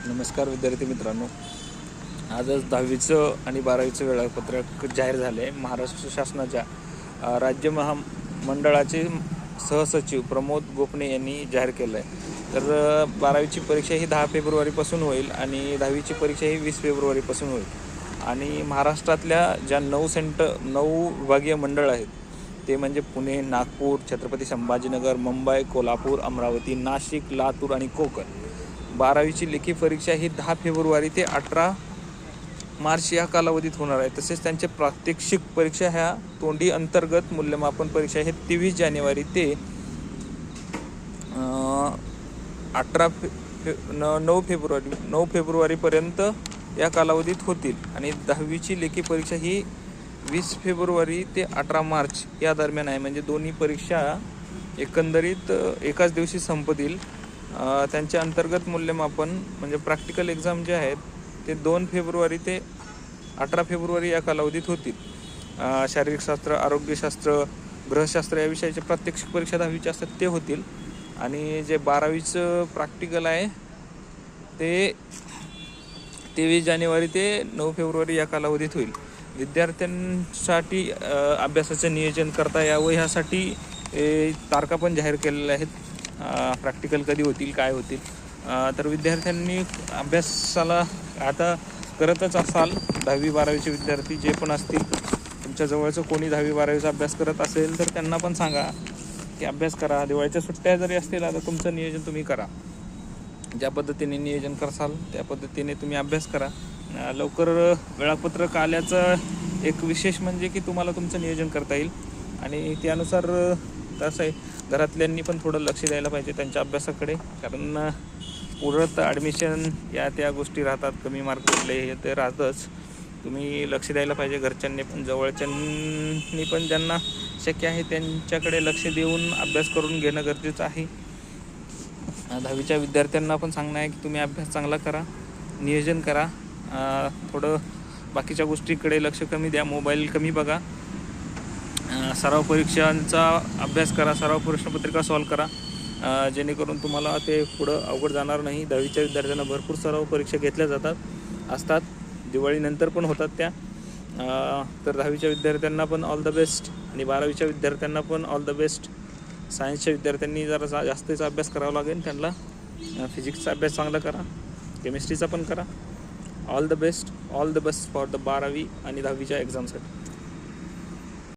नमस्कार विद्यार्थी मित्रांनो, आजच 10वीचं आणि 12वीचं वेळापत्रक जाहीर झाले. महाराष्ट्र शासनाच्या राज्य महामंडळाचे सहसचिव प्रमोद गोपणे यांनी जाहीर केलं आहे. तर 12वीची परीक्षा ही 10 फेब्रुवारीपासून होईल आणि 10वीची परीक्षा ही 20 फेब्रुवारीपासून होईल. आणि महाराष्ट्रातल्या ज्या 9 विभागीय मंडळ आहेत ते म्हणजे पुणे, नागपूर, छत्रपती संभाजीनगर, मुंबई, कोल्हापूर, अमरावती, नाशिक, लातूर आणि कोकण. 12वीची लेखी परीक्षा ही 10 फेब्रुवारी ते 18 मार्च या कालावधीत होणार आहे. तसेच त्यांचे प्रात्यक्षिक परीक्षा ह्या तोंडी अंतर्गत मूल्यमापन परीक्षा हे 23 जानेवारी ते 9 फेब्रुवारीपर्यंत या कालावधीत होतील. आणि 10वीची लेखी परीक्षा ही 20 फेब्रुवारी ते 18 मार्च या दरम्यान आहे. म्हणजे दोन्ही परीक्षा एकंदरीत एकाच दिवशी संपतील. त्यांच्या अंतर्गत मूल्यमापन म्हणजे प्रॅक्टिकल एक्झाम जे आहेत ते 2 फेब्रुवारी ते 18 फेब्रुवारी या कालावधीत होतील. शारीरिकशास्त्र, आरोग्यशास्त्र, गृहशास्त्र या विषयाचे प्रात्यक्षिक परीक्षा 10वीच्या असतात ते होतील. आणि जे 12वीचं प्रॅक्टिकल आहे ते 23 जानेवारी ते 9 फेब्रुवारी या कालावधीत होईल. विद्यार्थ्यांसाठी अभ्यासाचं नियोजन करता यावं ह्यासाठी तारखा पण जाहीर केलेल्या आहेत. प्रॅक्टिकल कधी होतील, काय होतील. तर विद्यार्थ्यांनी अभ्यासाला आता करतच असाल. 10वी 12वीचे विद्यार्थी जे पण असतील, तुमच्या जवळचं कोणी 10वी 12वीचा अभ्यास करत असेल तर त्यांना पण सांगा की अभ्यास करा. दिवाळीच्या सुट्ट्या जरी असतील आता तुमचं नियोजन तुम्ही करा. ज्या पद्धतीने नियोजन करसाल त्या पद्धतीने तुम्ही अभ्यास करा. लवकर वेळापत्रक आल्याचं एक विशेष म्हणजे की तुम्हाला तुमचं नियोजन करता येईल. आणि त्यानुसार तसं आहे घरातल्यांनी पण थोडं लक्ष द्यायला पाहिजे त्यांच्या अभ्यासाकडे. कारण पुढं ॲडमिशन या त्या गोष्टी राहतात, कमी मार्क पडले हे ते राहतच. तुम्ही लक्ष द्यायला पाहिजे. घरच्यांनी पण, जवळच्यांनी पण, ज्यांना शक्य आहे त्यांच्याकडे लक्ष देऊन अभ्यास करून घेणं गरजेचं आहे. 10वीच्या विद्यार्थ्यांना पण सांगणं आहे की तुम्ही अभ्यास चांगला करा, नियोजन करा. थोडं बाकीच्या गोष्टीकडे लक्ष कमी द्या, मोबाईल कमी बघा. सराव परीक्षांचा अभ्यास करा, सराव प्रश्नपत्रिका सॉल्व करा, जेणेकरून तुम्हाला ते पुढं अवघड जाणार नाही. 10वीच्या विद्यार्थ्यांना भरपूर सराव परीक्षा घेतल्या असतात. दिवाळीनंतर पण होतात त्या. तर 10वीच्या विद्यार्थ्यांना पण ऑल द बेस्ट आणि 12वीच्या विद्यार्थ्यांना पण ऑल द बेस्ट. सायन्सच्या विद्यार्थ्यांनी जरा जास्तीचा अभ्यास करावा लागेल त्यांना. फिजिक्सचा अभ्यास चांगला करा, केमिस्ट्रीचा पण करा. All the best for the 12वी आणि 10वीच्या एक्झामसाठी.